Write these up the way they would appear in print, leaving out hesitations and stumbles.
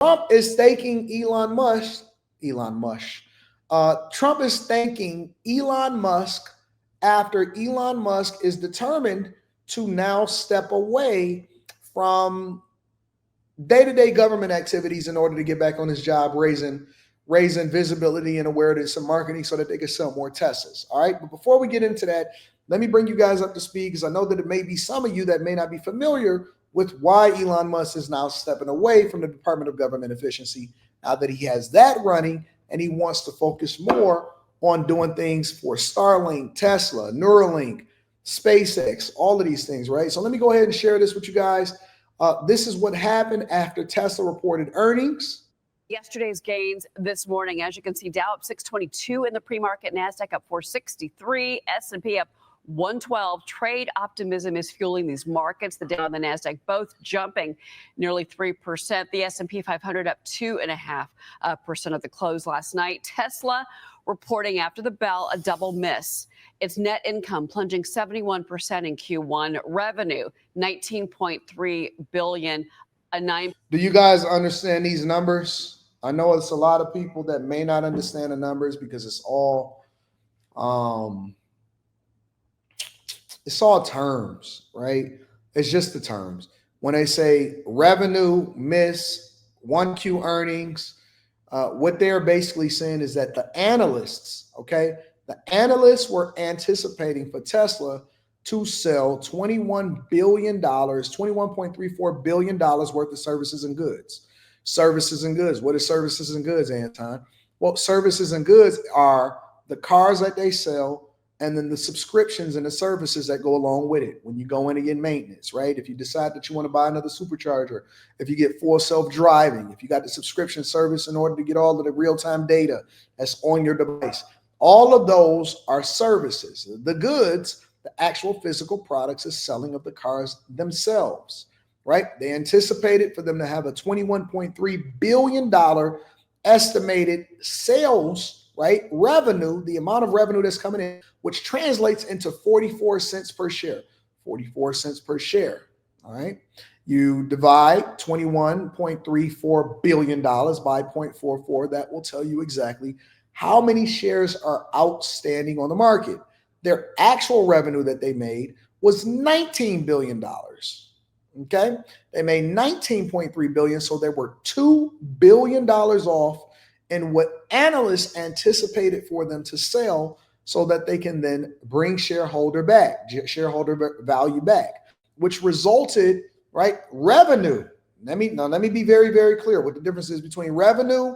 Trump is thanking Elon Musk. Elon Musk. Trump is thanking Elon Musk after Elon Musk is determined to now step away from day-to-day government activities in order to get back on his job, raising visibility and awareness and marketing so that they can sell more Teslas. All right. But before we get into that, let me bring you guys up to speed because I know that it may be some of you that may not be familiar with why Elon Musk is now stepping away from the Department of Government Efficiency now that he has that running and he wants to focus more on doing things for Starlink, Tesla, Neuralink, SpaceX, all of these things, right? So let me go ahead and share this with you guys. This is what happened after Tesla reported earnings. Yesterday's gains this morning, as you can see, Dow up 622 in the pre-market, NASDAQ up 463, S&P up 112. Trade optimism is fueling these markets. The Dow and the NASDAQ both jumping nearly 3%. The S&P 500 up 2.5% at the close last night. Tesla reporting after the bell a double miss. Its net income plunging 71% in Q1. Revenue, $19.3 billion. Do you guys understand these numbers? I know it's a lot of people that may not understand the numbers because it's all terms, right? It's just the terms. When they say revenue miss, 1Q earnings, what they're basically saying is that the analysts, okay, the analysts were anticipating for Tesla to sell $21 billion, $21.34 billion worth of services and goods. Services and goods. What is services and goods, Anton? Well, services and goods are the cars that they sell and then the subscriptions and the services that go along with it. When you go in and get maintenance, right? If you decide that you want to buy another supercharger, if you get full self-driving, if you got the subscription service in order to get all of the real-time data that's on your device, all of those are services. The goods, the actual physical products, is selling of the cars themselves, right? They anticipated for them to have a $21.3 billion estimated sales, right? Revenue, the amount of revenue that's coming in, which translates into 44 cents per share, 44 cents per share. All right. You divide $21.34 billion by 0.44. That will tell you exactly how many shares are outstanding on the market. Their actual revenue that they made was $19 billion. Okay. They made $19.3 billion. So they were $2 billion off in what analysts anticipated for them to sell so that they can then bring shareholder value back, which resulted, right? Revenue. Let me be very, very clear what the difference is between revenue,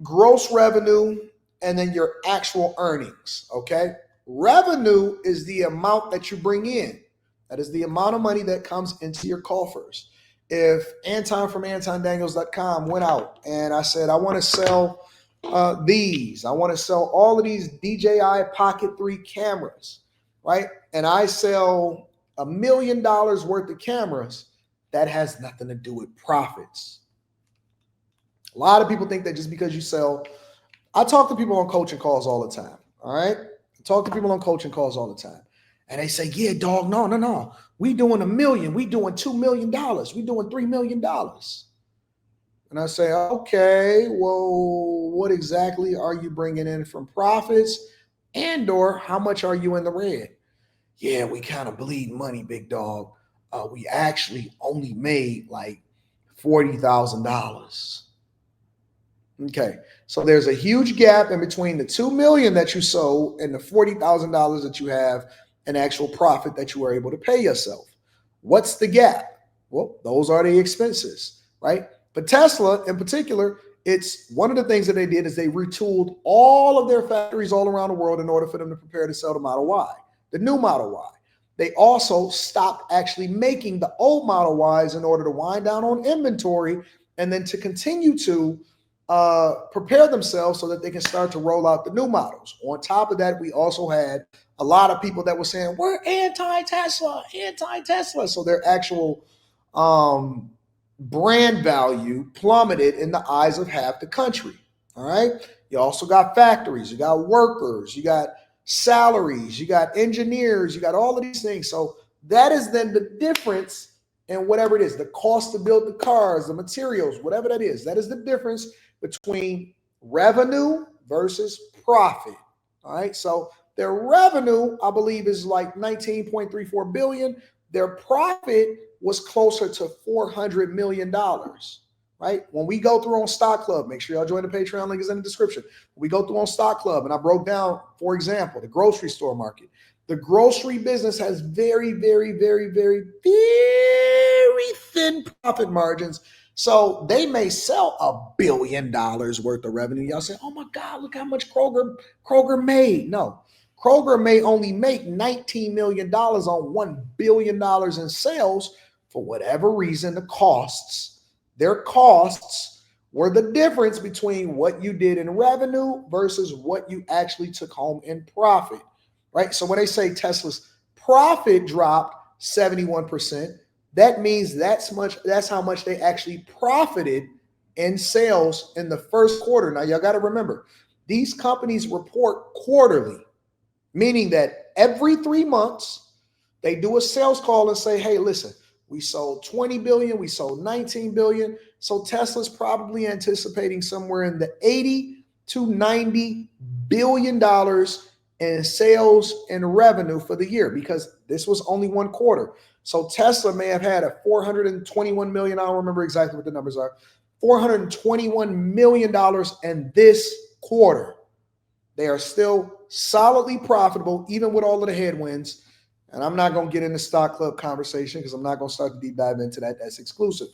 gross revenue, and then your actual earnings. Okay. Revenue is the amount that you bring in. That is the amount of money that comes into your coffers. If Anton from AntonDaniels.com went out and I said, I want to sell these, I want to sell all of these DJI Pocket 3 cameras, right? And I sell $1 million worth of cameras, that has nothing to do with profits. A lot of people think that just because you sell, I talk to people on coaching calls all the time. All right. I talk to people on coaching calls all the time. And they say, yeah, dog, no. We doing $1 million. We doing $2 million. We doing $3 million. And I say, okay, well, what exactly are you bringing in from profits and or how much are you in the red? Yeah, we kind of bleed money, big dog. We actually only made like $40,000. Okay, so there's a huge gap in between the $2 million that you sold and the $40,000 that you have an actual profit that you were able to pay yourself. What's the gap? Well, those are the expenses, right? But Tesla in particular, it's one of the things that they did is they retooled all of their factories all around the world in order for them to prepare to sell the Model Y, the new Model Y. They also stopped actually making the old Model Ys in order to wind down on inventory and then to continue to prepare themselves so that they can start to roll out the new models. On top of that, we also had a lot of people that were saying, we're anti-Tesla. So their actual brand value plummeted in the eyes of half the country. All right. You also got factories, you got workers, you got salaries, you got engineers, you got all of these things. So that is then the difference and whatever it is, the cost to build the cars, the materials, whatever that is the difference between revenue versus profit. All right. So their revenue, I believe, is like 19.34 billion. Their profit was closer to $400 million. Right? When we go through on Stock Club, make sure y'all join the Patreon, link is in the description. We go through on Stock Club, and I broke down, for example, the grocery store market. The grocery business has very, very, very, very, very thin profit margins. So they may sell $1 billion worth of revenue. Y'all say, oh my God, look how much Kroger made. No, Kroger may only make $19 million on $1 billion in sales. For whatever reason, their costs were the difference between what you did in revenue versus what you actually took home in profit, right? So when they say Tesla's profit dropped 71%, that means that's how much they actually profited in sales in the first quarter. Now, y'all got to remember, these companies report quarterly, meaning that every 3 months, they do a sales call and say, hey, listen, we sold 20 billion, we sold 19 billion. So Tesla's probably anticipating somewhere in the 80 to 90 billion dollars in sales and revenue for the year, because this was only one quarter. So Tesla may have had a 421 million, I don't remember exactly what the numbers are, $421 million in this quarter. They are still solidly profitable, even with all of the headwinds. And I'm not going to get into Stock Club conversation because I'm not going to start to deep dive into that. That's exclusive.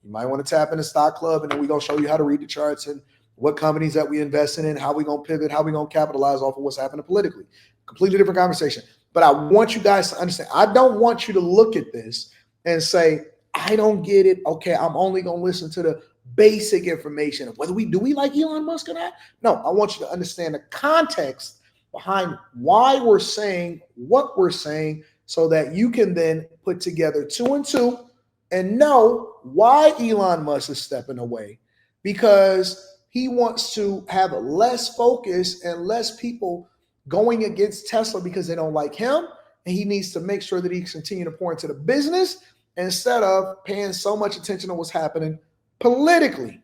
You might want to tap into Stock Club, and then we're going to show you how to read the charts and what companies that we invest in, how we're going to pivot, how we're going to capitalize off of what's happening politically. Completely different conversation. But I want you guys to understand. I don't want you to look at this and say, I don't get it. Okay, I'm only going to listen to the basic information of whether do we like Elon Musk or not. No, I want you to understand the context behind why we're saying what we're saying, so that you can then put together 2 and 2 and know why Elon Musk is stepping away, because he wants to have less focus and less people going against Tesla because they don't like him. And he needs to make sure that he continue to pour into the business instead of paying so much attention to what's happening politically.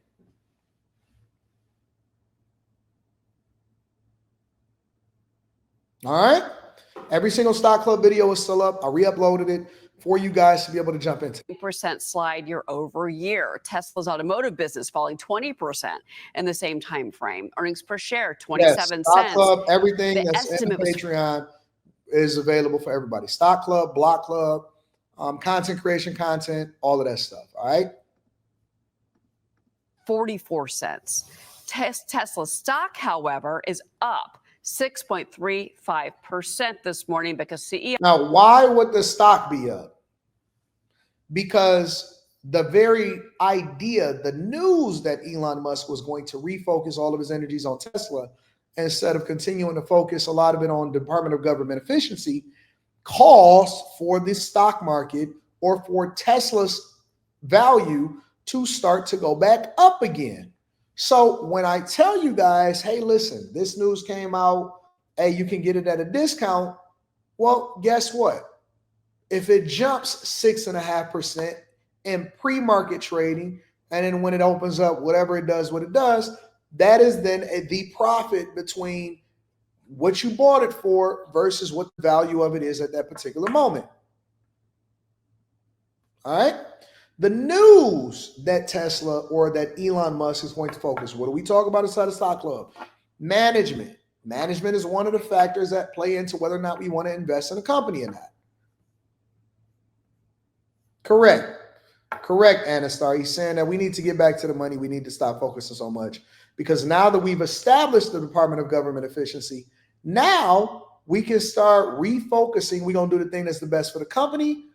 All right. Every single Stock Club video is still up. I re-uploaded it for you guys to be able to jump into. % slide year over year. Tesla's automotive business falling 20% in the same time frame. Earnings per share 27 Stock cents. Club, everything The that's in estimate was Patreon is available for everybody. Stock Club, Block Club, content creation content, all of that stuff. All right. 44 cents. Tesla stock, however, is up 6.35% this morning because CEO. Now, why would the stock be up? Because the very idea, the news that Elon Musk was going to refocus all of his energies on Tesla instead of continuing to focus a lot of it on Department of Government efficiency, calls for the stock market or for Tesla's value to start to go back up again. So when I tell you guys, hey, listen, this news came out, hey, you can get it at a discount. Well, guess what? If it jumps 6.5% in pre-market trading, and then when it opens up, whatever it does, what it does, that is then the profit between what you bought it for versus what the value of it is at that particular moment. All right. The news that Tesla or that Elon Musk is going to focus, what do we talk about inside the Stock Club? Management. Management is one of the factors that play into whether or not we want to invest in a company or not. Correct, Anastar. He's saying that we need to get back to the money. We need to stop focusing so much, because now that we've established the Department of Government efficiency, now we can start refocusing. We're going to do the thing that's the best for the company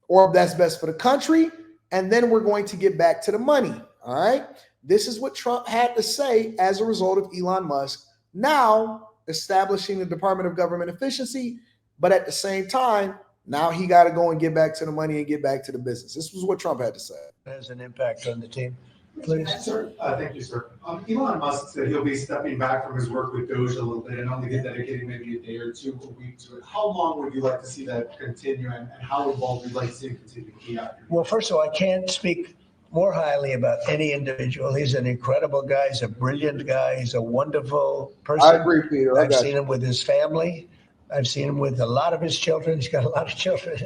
or that's best for the country, and then we're going to get back to the money. All right. This is what Trump had to say as a result of Elon Musk now establishing the Department of Government efficiency, but at the same time, now he got to go and get back to the money and get back to the business. This was what Trump had to say. Has an impact on the team. please. Sir, thank you, sir. Elon Musk said he'll be stepping back from his work with DOGE a little bit and only be dedicating maybe a day or two a week to it. How long would you like to see that continue, and how involved would you like to see him continue to be after? Well, first of all, I can't speak more highly about any individual. He's an incredible guy. He's a brilliant guy. He's a wonderful person. I agree, Peter. I've seen him with his family. I've seen him with a lot of his children. He's got a lot of children.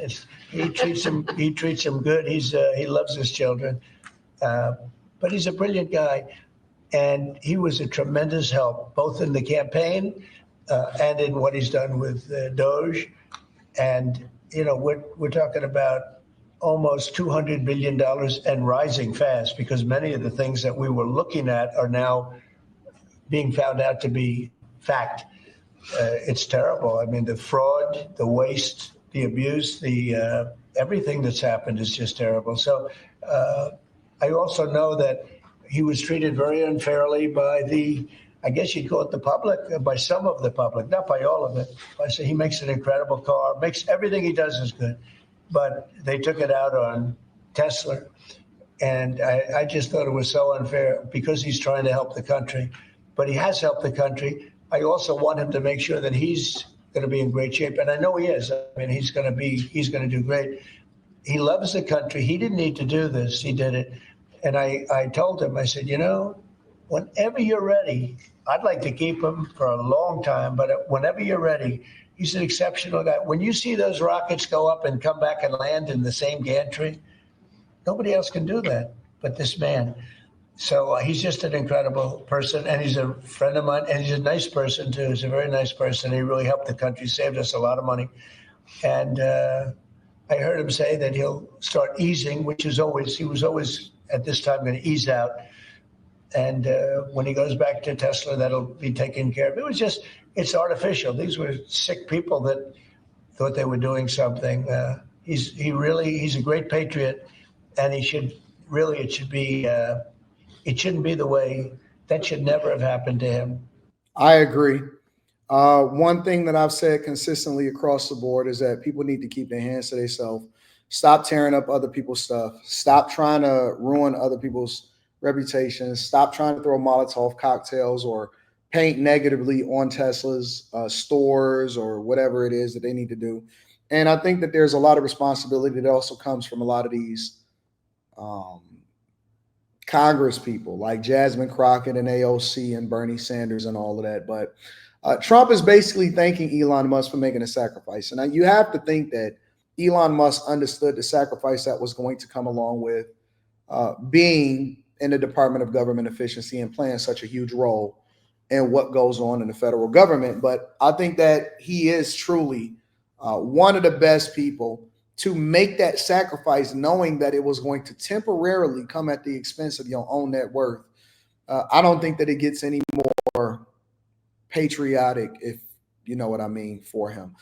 He treats them good. He loves his children. But he's a brilliant guy, and he was a tremendous help both in the campaign and in what he's done with DOGE. And we're talking about almost $200 billion and rising fast, because many of the things that we were looking at are now being found out to be fact. It's terrible. I mean, the fraud, the waste, the abuse, the everything that's happened is just terrible. So I also know that he was treated very unfairly by I guess you'd call it the public, by some of the public, not by all of it. I say he makes an incredible car, makes everything he does is good, but they took it out on Tesla. And I just thought it was so unfair because he's trying to help the country, but he has helped the country. I also want him to make sure that he's going to be in great shape. And I know he is. I mean, he's going to do great. He loves the country. He didn't need to do this. He did it. And I told him, I said, whenever you're ready, I'd like to keep him for a long time, but whenever you're ready, he's an exceptional guy. When you see those rockets go up and come back and land in the same gantry, nobody else can do that but this man. So he's just an incredible person, and he's a friend of mine, and he's a nice person too. He's a very nice person. He really helped the country, saved us a lot of money. And I heard him say that he'll start easing, he was always at this time going to ease out. And when he goes back to Tesla, that'll be taken care of. It's artificial. These were sick people that thought they were doing something. He's a great patriot, and it shouldn't be the way. That should never have happened to him. I agree. One thing that I've said consistently across the board is that people need to keep their hands to themselves. Stop tearing up other people's stuff. Stop trying to ruin other people's reputations. Stop trying to throw Molotov cocktails or paint negatively on Tesla's stores or whatever it is that they need to do. And I think that there's a lot of responsibility that also comes from a lot of these Congress people like Jasmine Crockett and AOC and Bernie Sanders and all of that. But Trump is basically thanking Elon Musk for making a sacrifice. And you have to think that Elon Musk understood the sacrifice that was going to come along with being in the Department of Government Efficiency and playing such a huge role in what goes on in the federal government. But I think that he is truly one of the best people to make that sacrifice, knowing that it was going to temporarily come at the expense of your own net worth. I don't think that it gets any more patriotic, if you know what I mean, for him.